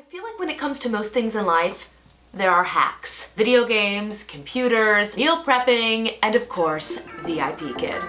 feel like when it comes to most things in life, there are hacks. Video games, computers, meal prepping, and of course, VIP Kid.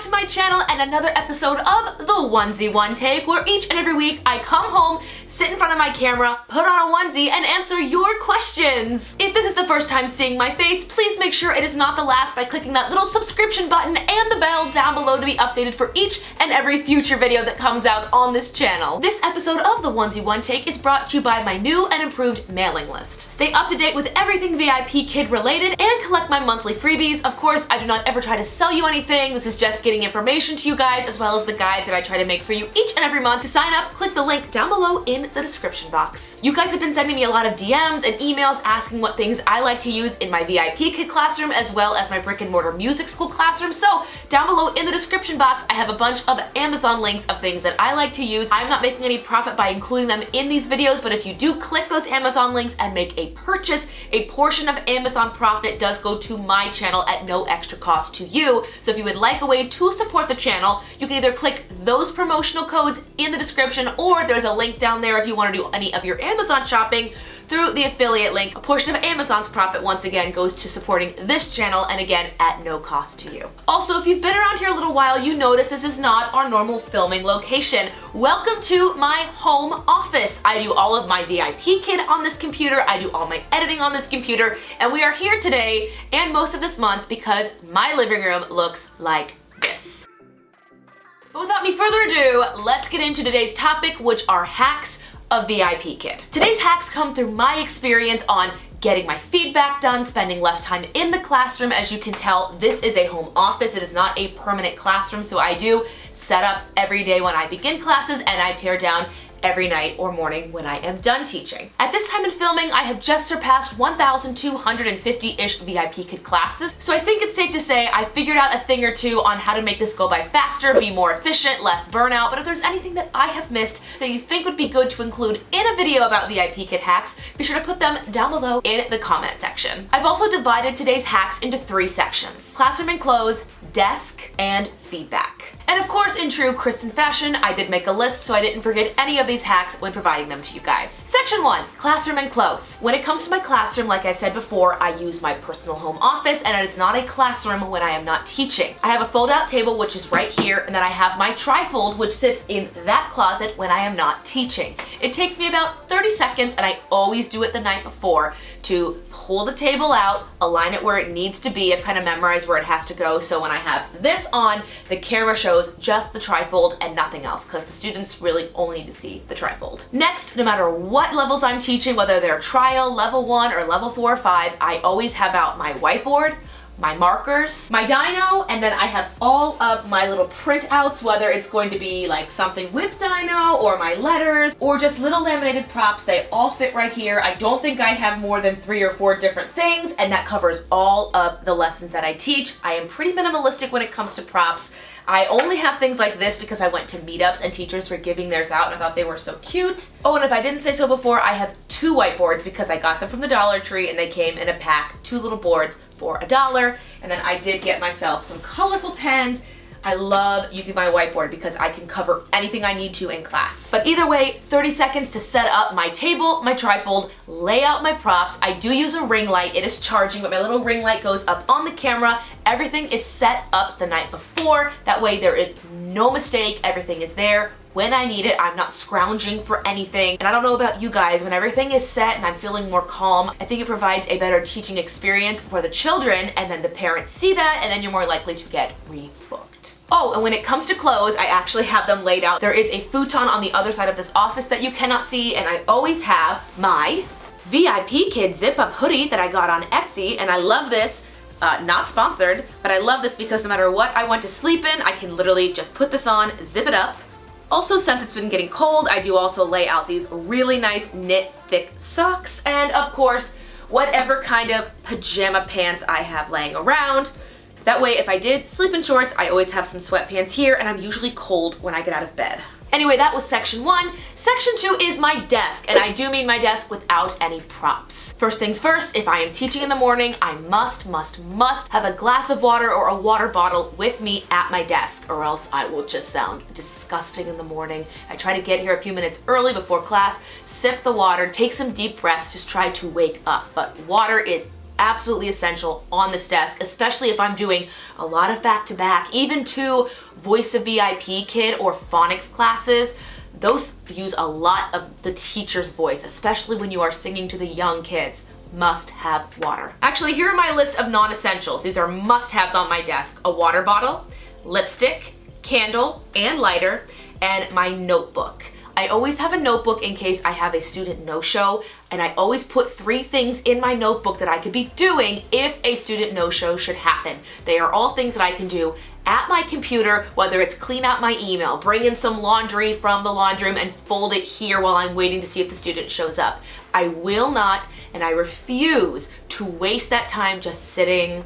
To my channel and another episode of the Onesie One Take, where each and every week I come home, sit in front of my camera, put on a onesie, and answer your questions. If this is the first time seeing my face, please make sure it is not the last by clicking that little subscription button and the bell down below to be updated for each and every future video that comes out on this channel. This episode of the Onesie One Take is brought to you by my new and improved mailing list. Stay up to date with everything VIP Kid related and collect my monthly freebies. Of course, I do not ever try to sell you anything. This is just getting information to you guys, as well as the guides that I try to make for you each and every month. To sign up, click the link down below in the description box. You guys have been sending me a lot of DMs and emails asking what things I like to use in my VIP Kid classroom, as well as my brick and mortar music school classroom. So down below in the description box, I have a bunch of Amazon links of things that I like to use. I'm not making any profit by including them in these videos, but if you do click those Amazon links and make a purchase, a portion of Amazon profit does go to my channel at no extra cost to you. So if you would like a way to support the channel, you can either click those promotional codes in the description, or there's a link down there if you want to do any of your Amazon shopping through the affiliate link. A portion of Amazon's profit once again goes to supporting this channel, and again at no cost to you. Also, if you've been around here a little while, you notice this is not our normal filming location. Welcome to my home office. I do all of my VIP Kid on this computer, I do all my editing on this computer, and we are here today and most of this month because my living room looks like this. But without any further ado, let's get into today's topic, which are hacks of VIP Kid. Today's hacks come through my experience on getting my feedback done, spending less time in the classroom. As you can tell, this is a home office. It is not a permanent classroom, so I do set up every day when I begin classes, and I tear down every night or morning when I am done teaching. At this time in filming, I have just surpassed 1,250-ish VIP Kid classes, so I think it's safe to say I figured out a thing or two on how to make this go by faster, be more efficient, less burnout. But if there's anything that I have missed that you think would be good to include in a video about VIP Kid hacks, be sure to put them down below in the comment section. I've also divided today's hacks into 3 sections: classroom and close, desk, and feedback. And of course, in true Kristen fashion, I did make a list so I didn't forget any of these hacks when providing them to you guys. Section 1, classroom and close. When it comes to my classroom, like I've said before, I use my personal home office, and it is not a classroom when I am not teaching. I have a fold-out table, which is right here, and then I have my trifold, which sits in that closet when I am not teaching. It takes me about 30 seconds, and I always do it the night before to pull the table out, align it where it needs to be. I've kind of memorized where it has to go, so when I have this on, the camera shows just the trifold and nothing else, because the students really only need to see the trifold. Next, no matter what levels I'm teaching, whether they're trial, level 1, or level 4 or 5, I always have out my whiteboard, my markers, my Dino, and then I have all of my little printouts, whether it's going to be like something with Dino or my letters or just little laminated props. They all fit right here. I don't think I have more than 3 or 4 different things, and that covers all of the lessons that I teach. I am pretty minimalistic when it comes to props. I only have things like this because I went to meetups and teachers were giving theirs out and I thought they were so cute. Oh, and if I didn't say so before, I have 2 whiteboards because I got them from the Dollar Tree and they came in a pack, 2 little boards for $1. And then I did get myself some colorful pens. I love using my whiteboard because I can cover anything I need to in class. But either way, 30 seconds to set up my table, my trifold, lay out my props. I do use a ring light. It is charging, but my little ring light goes up on the camera. Everything is set up the night before. That way there is no mistake. Everything is there when I need it. I'm not scrounging for anything. And I don't know about you guys, when everything is set and I'm feeling more calm, I think it provides a better teaching experience for the children, and then the parents see that, and then you're more likely to get rebooked. Oh, and when it comes to clothes, I actually have them laid out. There is a futon on the other side of this office that you cannot see, and I always have my VIP Kid zip-up hoodie that I got on Etsy, and I love this. Not sponsored, but I love this because no matter what I want to sleep in, I can literally just put this on, zip it up. Also, since it's been getting cold, I do also lay out these really nice knit thick socks, and of course, whatever kind of pajama pants I have laying around. That way, if I did sleep in shorts, I always have some sweatpants here, and I'm usually cold when I get out of bed. Anyway, that was section 1. Section 2 is my desk, and I do mean my desk without any props. First things first, if I am teaching in the morning, I must have a glass of water or a water bottle with me at my desk, or else I will just sound disgusting in the morning. I try to get here a few minutes early before class, sip the water, take some deep breaths, just try to wake up. But water is absolutely essential on this desk, especially if I'm doing a lot of back-to-back, even 2 Voice of VIP Kid or phonics classes. Those use a lot of the teacher's voice, especially when you are singing to the young kids. Must have water. Actually, here are my list of non-essentials. These are must-haves on my desk. A water bottle, lipstick, candle and lighter, and my notebook. I always have a notebook in case I have a student no-show, and I always put 3 things in my notebook that I could be doing if a student no-show should happen. They are all things that I can do at my computer, whether it's clean out my email, bring in some laundry from the laundry room and fold it here while I'm waiting to see if the student shows up. I will not, and I refuse to waste that time just sitting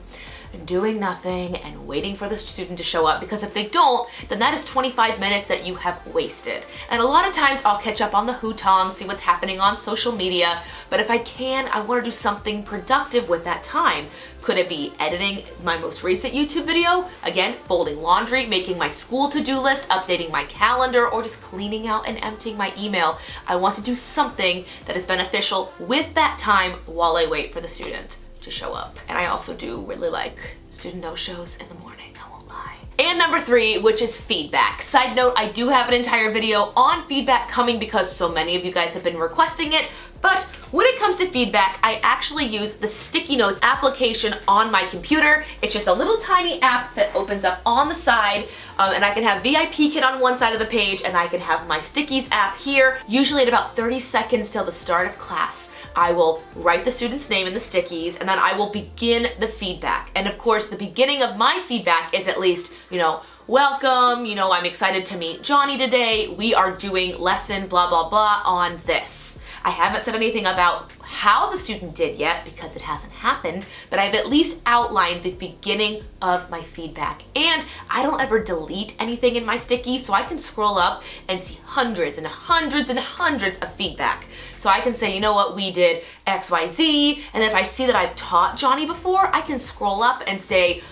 and doing nothing and waiting for the student to show up, because if they don't, then that is 25 minutes that you have wasted. And a lot of times I'll catch up on the hutong, see what's happening on social media, but if I can, I want to do something productive with that time. Could it be editing my most recent YouTube video? Again, folding laundry, making my school to-do list, updating my calendar, or just cleaning out and emptying my email. I want to do something that is beneficial with that time while I wait for the student to show up. And I also do really like student no-shows in the morning, I won't lie. And number 3, which is feedback. Side note, I do have an entire video on feedback coming because so many of you guys have been requesting it, but when it comes to feedback, I actually use the Sticky Notes application on my computer. It's just a little tiny app that opens up on the side, and I can have VIP Kid on one side of the page, and I can have my Stickies app here. Usually at about 30 seconds till the start of class, I will write the student's name in the stickies, and then I will begin the feedback. And of course, the beginning of my feedback is at least, welcome, I'm excited to meet Johnny today. We are doing lesson blah, blah, blah on this. I haven't said anything about how the student did yet because it hasn't happened, but I've at least outlined the beginning of my feedback. And I don't ever delete anything in my sticky, so I can scroll up and see hundreds and hundreds and hundreds of feedback. So I can say, you know what, we did X, Y, Z, and if I see that I've taught Johnny before, I can scroll up and say,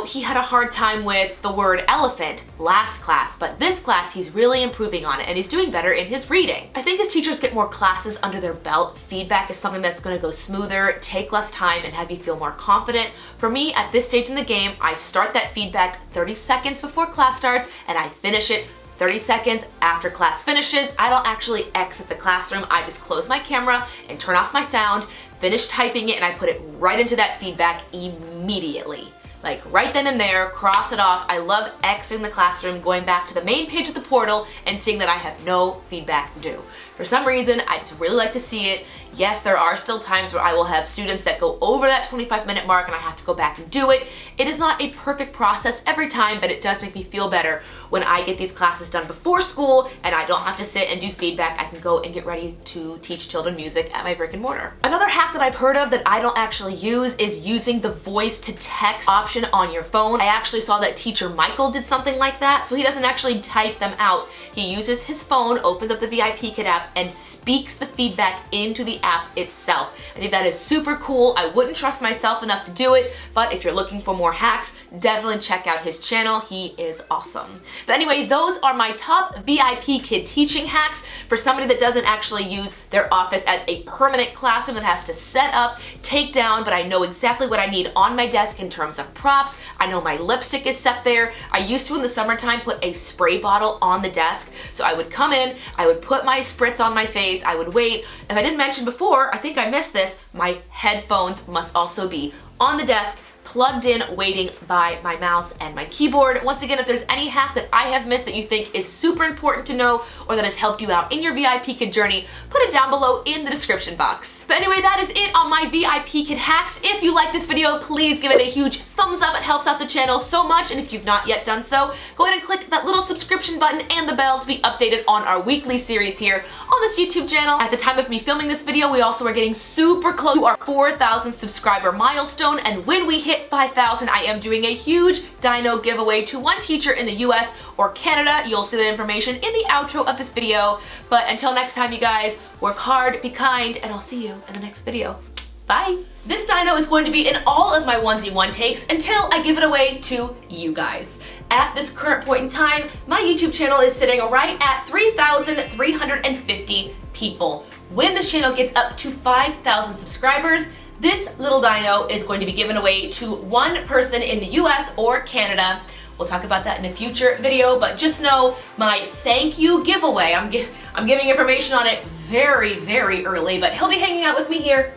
he had a hard time with the word elephant last class, but this class he's really improving on it and he's doing better in his reading. I think as teachers get more classes under their belt, feedback is something that's going to go smoother, take less time, and have you feel more confident. For me, at this stage in the game, I start that feedback 30 seconds before class starts and I finish it 30 seconds after class finishes. I don't actually exit the classroom. I just close my camera and turn off my sound, finish typing it, and I put it right into that feedback immediately. Like right then and there, cross it off. I love exiting the classroom, going back to the main page of the portal and seeing that I have no feedback due. For some reason, I just really like to see it. Yes, there are still times where I will have students that go over that 25-minute mark and I have to go back and do it. It is not a perfect process every time, but it does make me feel better when I get these classes done before school and I don't have to sit and do feedback. I can go and get ready to teach children music at my brick and mortar. Another hack that I've heard of that I don't actually use is using the voice to text option on your phone. I actually saw that teacher Michael did something like that, so he doesn't actually type them out. He uses his phone, opens up the VIP Kid app, and speaks the feedback into the app itself. I think that is super cool. I wouldn't trust myself enough to do it, but if you're looking for more hacks, definitely check out his channel. He is awesome. But anyway, those are my top VIP Kid teaching hacks for somebody that doesn't actually use their office as a permanent classroom that has to set up, take down, but I know exactly what I need on my desk in terms of props. I know my lipstick is set there. I used to in the summertime put a spray bottle on the desk. So I would come in, I would put my spritz on my face, I would wait. If I didn't mention before, I think I missed this, my headphones must also be on the desk, plugged in, waiting by my mouse and my keyboard. Once again, if there's any hack that I have missed that you think is super important to know or that has helped you out in your VIP Kid journey, put it down below in the description box. But anyway, that is it on my VIP Kid hacks. If you like this video, please give it a huge thumbs up. It helps out the channel so much, and if you've not yet done so, go ahead and click that little subscription button and the bell to be updated on our weekly series here on this YouTube channel. At the time of me filming this video, we also are getting super close to our 4,000 subscriber milestone, and when we hit hit 5,000, I am doing a huge dino giveaway to one teacher in the US or Canada. You'll see that information in the outro of this video. But until next time, you guys, work hard, be kind, and I'll see you in the next video. Bye. This dino is going to be in all of my onesie one takes until I give it away to you guys. At this current point in time, my YouTube channel is sitting right at 3,350 people. When this channel gets up to 5,000 subscribers, this little dino is going to be given away to one person in the US or Canada. We'll talk about that in a future video, but just know my thank you giveaway. I'm giving information on it very, very early, but he'll be hanging out with me here.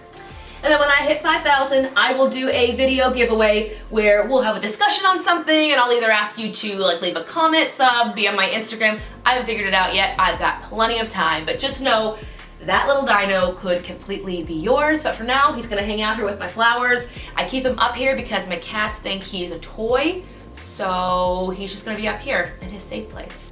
And then when I hit 5,000, I will do a video giveaway where we'll have a discussion on something, and I'll either ask you to like leave a comment, sub, be on my Instagram. I haven't figured it out yet. I've got plenty of time, but just know that little dino could completely be yours. But for now, he's gonna hang out here with my flowers. I keep him up here because my cats think he's a toy, so he's just gonna be up here in his safe place.